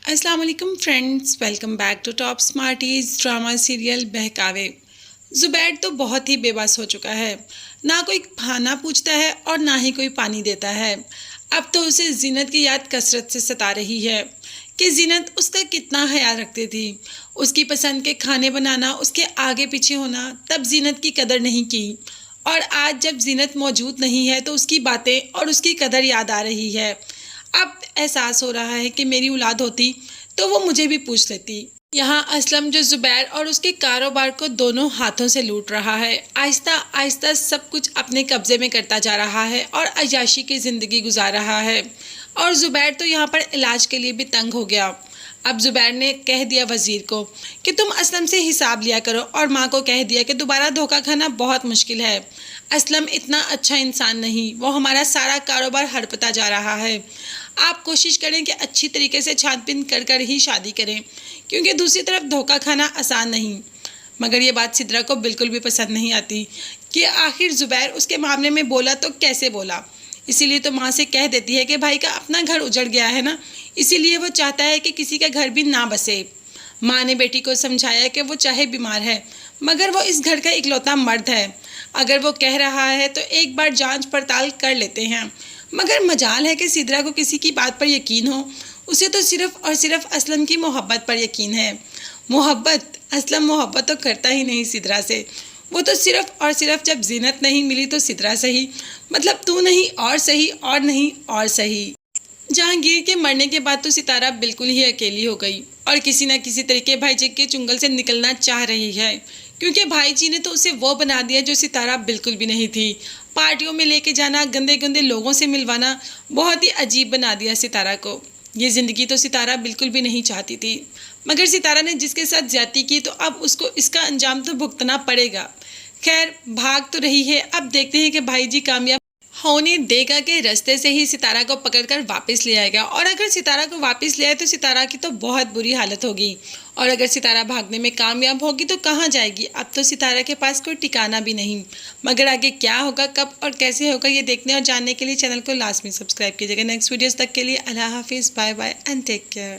अस्सलाम वालेकुम friends, welcome back to Top Smarties drama serial Behkaway. Zubair तो बहुत ही बेबस हो चुका है। ना कोई खाना पूछता है और ना ही कोई पानी देता है। अब तो उसे जीनत की याद कसरत से सता रही है कि जीनत उसका कितना ख्याल रखती थी। उसकी पसंद के खाने बनाना, उसके आगे पीछे होना, तब जीनत की कदर नहीं की। और आज जब जीनत मौजूद नहीं है तो उसकी बातें और उसकी कदर याद आ रही है। अब एहसास हो रहा है कि मेरी औलाद होती तो वो मुझे भी पूछ लेती। यहाँ असलम जो ज़ुबैर और उसके कारोबार को दोनों हाथों से लूट रहा है, आहिस्ता आहिस्ता सब कुछ अपने कब्जे में करता जा रहा है और अय्याशी की ज़िंदगी गुजार रहा है। और ज़ुबैर तो यहाँ पर इलाज के लिए भी तंग हो गया। अब ज़ुबैर ने कह दिया वज़ीर को कि तुम असलम से हिसाब लिया करो, और माँ को कह दिया कि दोबारा धोखा खाना बहुत मुश्किल है। असलम इतना अच्छा इंसान नहीं, वो हमारा सारा कारोबार हड़पता जा रहा है। आप कोशिश करें कि अच्छी तरीके से छानबीन कर कर ही शादी करें, क्योंकि दूसरी तरफ धोखा खाना आसान नहीं। मगर ये बात सिद्रा को बिल्कुल भी पसंद नहीं आती कि आखिर ज़ुबैर उसके मामले में बोला तो कैसे बोला। इसीलिए तो माँ से कह देती है कि भाई का अपना घर उजड़ गया है ना, इसीलिए वो चाहता है कि किसी का घर भी ना बसे। माँ ने बेटी को समझाया कि वो चाहे बीमार है मगर वो इस घर का इकलौता मर्द है। अगर वो कह रहा है तो एक बार जांच पड़ताल कर लेते हैं। मगर मजाल है कि सिद्रा को किसी की बात पर यकीन हो। उसे तो सिर्फ और सिर्फ असलम की मोहब्बत पर यकीन है। मोहब्बत, असलम मोहब्बत तो करता ही नहीं सिद्रा से। वो तो सिर्फ और सिर्फ जब जीनत नहीं मिली तो सिद्रा सही, मतलब तू नहीं और सही, और नहीं और सही। जहांगीर के मरने के बाद तो सितारा बिल्कुल ही अकेली हो गई और किसी न किसी तरीके भाईजी के चुंगल से निकलना चाह रही है, क्योंकि भाईजी ने तो उसे वो बना दिया जो सितारा बिल्कुल भी नहीं थी। पार्टियों में लेके जाना, गंदे गंदे लोगों से मिलवाना, बहुत ही अजीब बना दिया सितारा को। ये ज़िंदगी तो सितारा बिल्कुल भी नहीं चाहती थी, मगर सितारा ने जिसके साथ ज्यादती की तो अब उसको इसका अंजाम तो भुगतना पड़ेगा। खैर, भाग तो रही है, अब देखते हैं कि भाईजी कामयाब होने देगा कि रास्ते से ही सितारा को पकड़कर वापस ले आएगा। और अगर सितारा को वापस ले आए तो सितारा की तो बहुत बुरी हालत होगी। और अगर सितारा भागने में कामयाब होगी तो कहाँ जाएगी। अब तो सितारा के पास कोई ठिकाना भी नहीं। मगर आगे क्या होगा, कब और कैसे होगा, ये देखने और जानने के लिए चैनल को लास्ट में सब्सक्राइब कीजिएगा। नेक्स्ट वीडियोस तक के लिए अल्लाह हाफिज़, bye bye and take care.